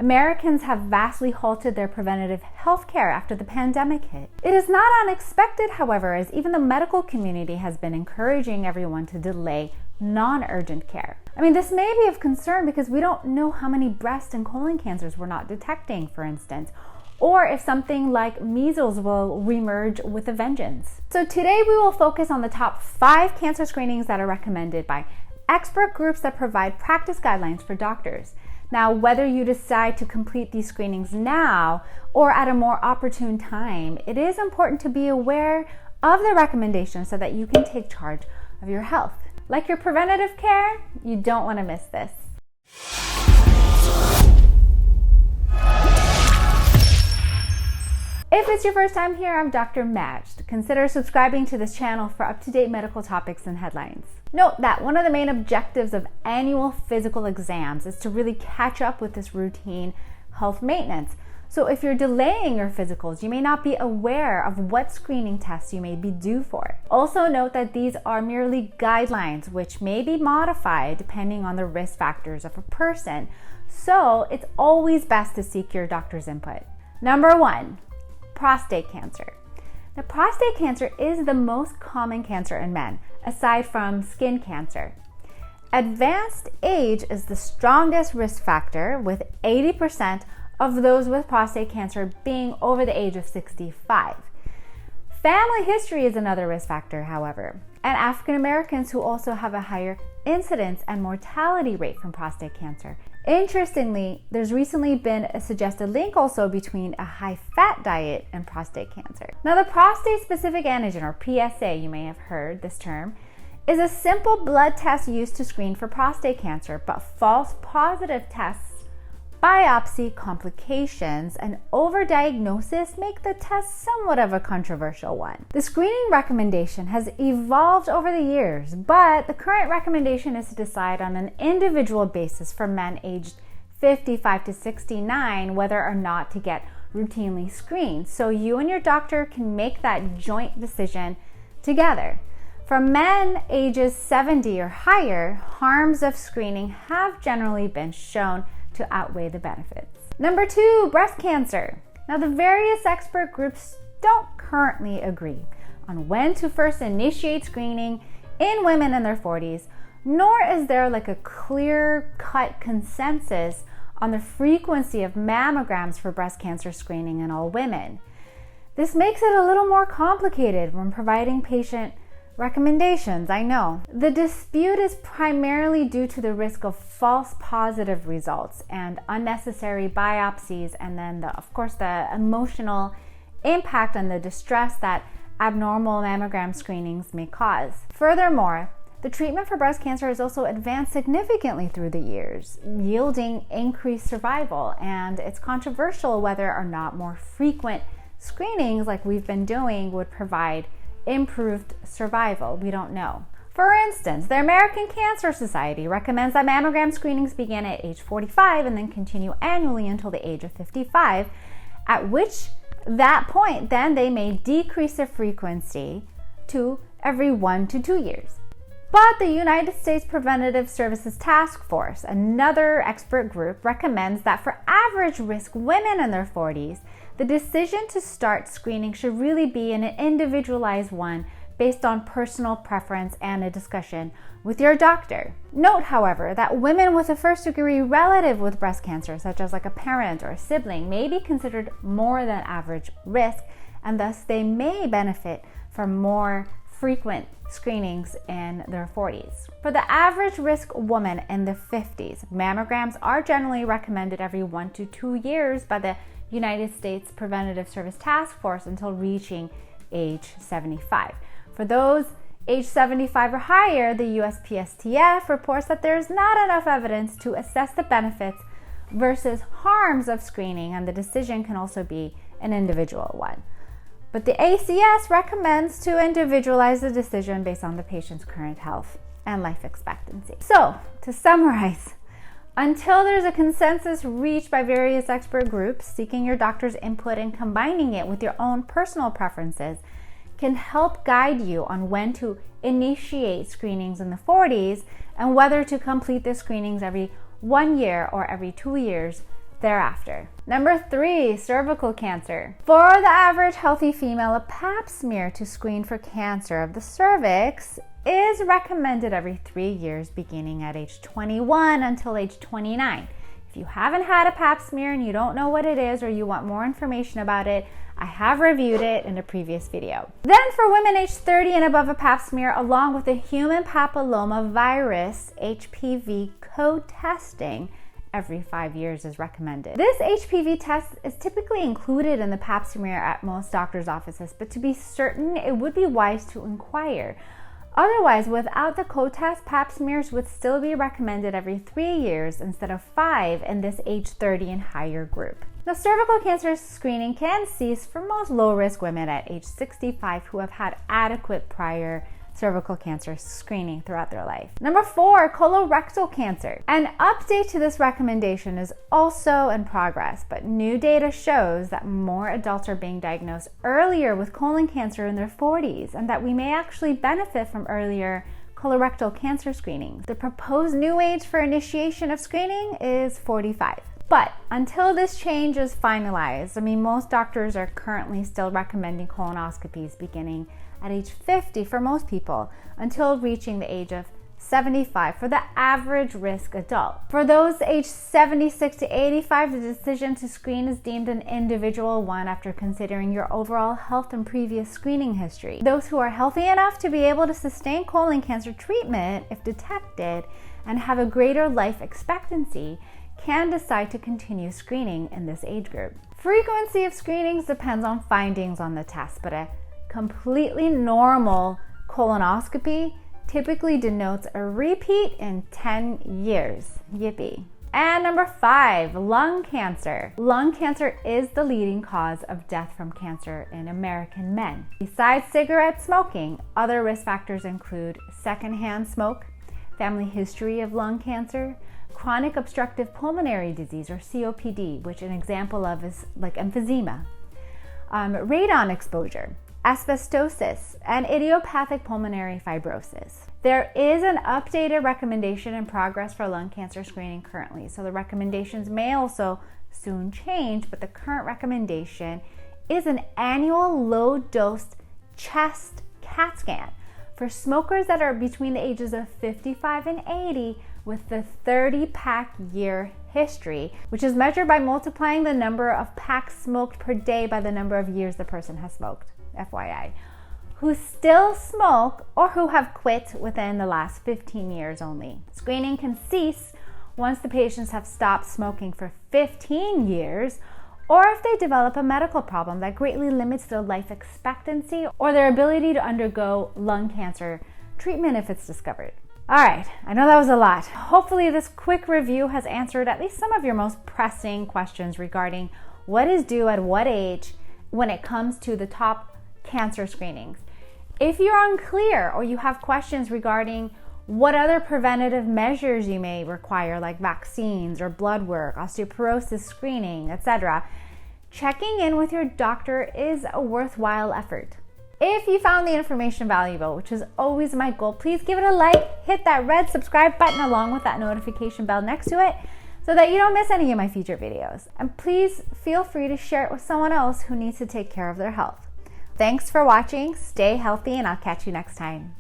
Americans have vastly halted their preventative health care after the pandemic hit. It is not unexpected, however, as even the medical community has been encouraging everyone to delay non-urgent care. This may be of concern because we don't know how many breast and colon cancers we're not detecting, for instance, or if something like measles will reemerge with a vengeance. So today we will focus on the top 5 cancer screenings that are recommended by expert groups that provide practice guidelines for doctors. Now, whether you decide to complete these screenings now or at a more opportune time, it is important to be aware of the recommendations so that you can take charge of your health. Like your preventative care, you don't want to miss this. If it's your first time here, I'm Dr. Majd. Consider subscribing to this channel for up-to-date medical topics and headlines. Note that one of the main objectives of annual physical exams is to really catch up with this routine health maintenance. So if you're delaying your physicals, you may not be aware of what screening tests you may be due for. Also note that these are merely guidelines which may be modified depending on the risk factors of a person. So it's always best to seek your doctor's input. Number 1, prostate cancer. Now, prostate cancer is the most common cancer in men, aside from skin cancer. Advanced age is the strongest risk factor, with 80% of those with prostate cancer being over the age of 65. Family history is another risk factor, however, and African Americans who also have a higher incidence and mortality rate from prostate cancer. Interestingly, there's recently been a suggested link also between a high-fat diet and prostate cancer. Now, the prostate-specific antigen, or PSA, you may have heard this term, is a simple blood test used to screen for prostate cancer, but false positive tests, biopsy complications, and overdiagnosis make the test somewhat of a controversial one. The screening recommendation has evolved over the years, but the current recommendation is to decide on an individual basis for men aged 55 to 69 whether or not to get routinely screened. So you and your doctor can make that joint decision together. For men ages 70 or higher, harms of screening have generally been shown to outweigh the benefits. Number 2, breast cancer. Now, the various expert groups don't currently agree on when to first initiate screening in women in their 40s, nor is there a clear-cut consensus on the frequency of mammograms for breast cancer screening in all women. This makes it a little more complicated when providing patient recommendations, I know. The dispute is primarily due to the risk of false positive results and unnecessary biopsies, and then of course the emotional impact and the distress that abnormal mammogram screenings may cause. Furthermore, the treatment for breast cancer has also advanced significantly through the years, yielding increased survival, and it's controversial whether or not more frequent screenings like we've been doing would provide improved survival. We don't know. For instance, the American Cancer Society recommends that mammogram screenings begin at age 45 and then continue annually until the age of 55, at which that point then they may decrease their frequency to every 1 to 2 years. But the United States Preventative Services Task Force, another expert group, recommends that for average risk women in their 40s, the decision to start screening should really be an individualized one based on personal preference and a discussion with your doctor. Note, however, that women with a first-degree relative with breast cancer, such as a parent or a sibling, may be considered more than average risk, and thus they may benefit from more frequent screenings in their 40s. For the average risk woman in the 50s, mammograms are generally recommended every 1 to 2 years by the United States Preventative Service Task Force until reaching age 75. For those age 75 or higher, the USPSTF reports that there is not enough evidence to assess the benefits versus harms of screening, and the decision can also be an individual one. But the ACS recommends to individualize the decision based on the patient's current health and life expectancy. So, to summarize, until there's a consensus reached by various expert groups, seeking your doctor's input and combining it with your own personal preferences can help guide you on when to initiate screenings in the 40s and whether to complete the screenings every 1 year or every 2 years thereafter. Number 3, cervical cancer. For the average healthy female, a pap smear to screen for cancer of the cervix is recommended every 3 years, beginning at age 21 until age 29. If you haven't had a pap smear and you don't know what it is, or you want more information about it, I have reviewed it in a previous video. Then for women aged 30 and above, a pap smear along with a human papilloma virus HPV co-testing every 5 years is recommended. This HPV test is typically included in the pap smear at most doctors' offices, but to be certain, it would be wise to inquire. Otherwise, without the co-test, pap smears would still be recommended every 3 years instead of 5 in this age 30 and higher group. Now, cervical cancer screening can cease for most low-risk women at age 65 who have had adequate prior cervical cancer screening throughout their life. Number 4, colorectal cancer. An update to this recommendation is also in progress, but new data shows that more adults are being diagnosed earlier with colon cancer in their 40s, and that we may actually benefit from earlier colorectal cancer screening. The proposed new age for initiation of screening is 45. But until this change is finalized, most doctors are currently still recommending colonoscopies beginning at age 50 for most people until reaching the age of 75 for the average risk adult. For those aged 76 to 85, the decision to screen is deemed an individual one after considering your overall health and previous screening history. Those who are healthy enough to be able to sustain colon cancer treatment if detected and have a greater life expectancy can decide to continue screening in this age group. Frequency of screenings depends on findings on the test, but a completely normal colonoscopy typically denotes a repeat in 10 years. Yippee. And number 5, lung cancer. Lung cancer is the leading cause of death from cancer in American men. Besides cigarette smoking, other risk factors include secondhand smoke, family history of lung cancer, chronic obstructive pulmonary disease or COPD, which an example of is like emphysema, radon exposure, asbestosis, and idiopathic pulmonary fibrosis. There is an updated recommendation in progress for lung cancer screening currently, so the recommendations may also soon change, but the current recommendation is an annual low-dose chest CAT scan for smokers that are between the ages of 55 and 80 with the 30-pack year history, which is measured by multiplying the number of packs smoked per day by the number of years the person has smoked, FYI, who still smoke or who have quit within the last 15 years only. Screening can cease once the patients have stopped smoking for 15 years, or if they develop a medical problem that greatly limits their life expectancy or their ability to undergo lung cancer treatment if it's discovered. All right, I know that was a lot. Hopefully this quick review has answered at least some of your most pressing questions regarding what is due at what age when it comes to the top cancer screenings. If you're unclear or you have questions regarding what other preventative measures you may require, like vaccines or blood work, osteoporosis screening, etc., checking in with your doctor is a worthwhile effort. If you found the information valuable, which is always my goal, please give it a like, hit that red subscribe button along with that notification bell next to it so that you don't miss any of my future videos. And please feel free to share it with someone else who needs to take care of their health. Thanks for watching, stay healthy, and I'll catch you next time.